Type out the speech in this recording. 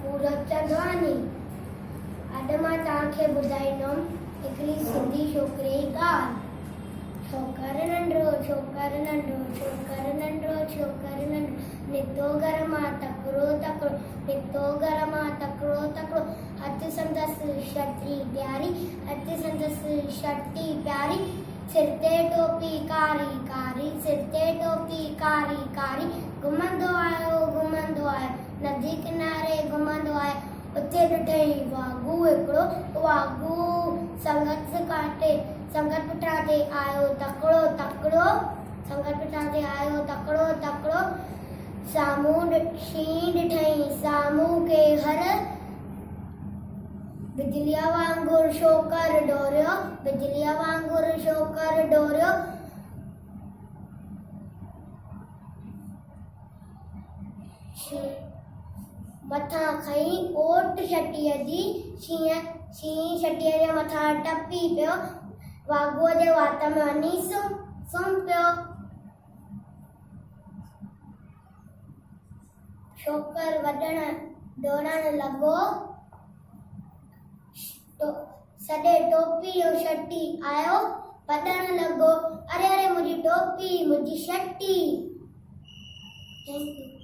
पूरब चंदवानी। अॼु मां तव्हांखे ॿुधाईंदुमि हिकिड़ी सिंधी छोकिरे जी ॻाल्हि। छोकर नंढो छोकर नंढो छोकर नंढो छोकर नंढो निकितो घर मां तकिड़ो तकिड़ो निकितो घर मां तकिड़ो तकिड़ो हथ संदसि छटी प्यारी हथ संदसि छटी प्यारी सिर ते टोपी कारी कारी सिर ते टोपी कारी कारी घुमंदो आयो नदी किनारे घुमंदो आयो उते ॾिठई वाघू हिकिड़ो वाघू संगत काटे संगत पुठियां ते आयो तकिड़ो तकिड़ो संगत पुठियां ते आयो तकिड़ो तकिड़ो साम्हूं शींहं ॾिठई साम्हूं के हर बिजलीअ वांगुरु छोकर डोरियो बिजलीअ वांगुरु छोकर डोरियो मथां खईं ओट छटीअ जी शींहं छटीअ जे मथां टपी पियो वाघूअ जे वात में वञी सुम्ही पियो। छोकर डोड़ण लॻो सॼे टोपी जो छटी आयो वॾण लॻो अरे अरे मुंहिंजी टोपी मुंहिंजी छटी। Thank you.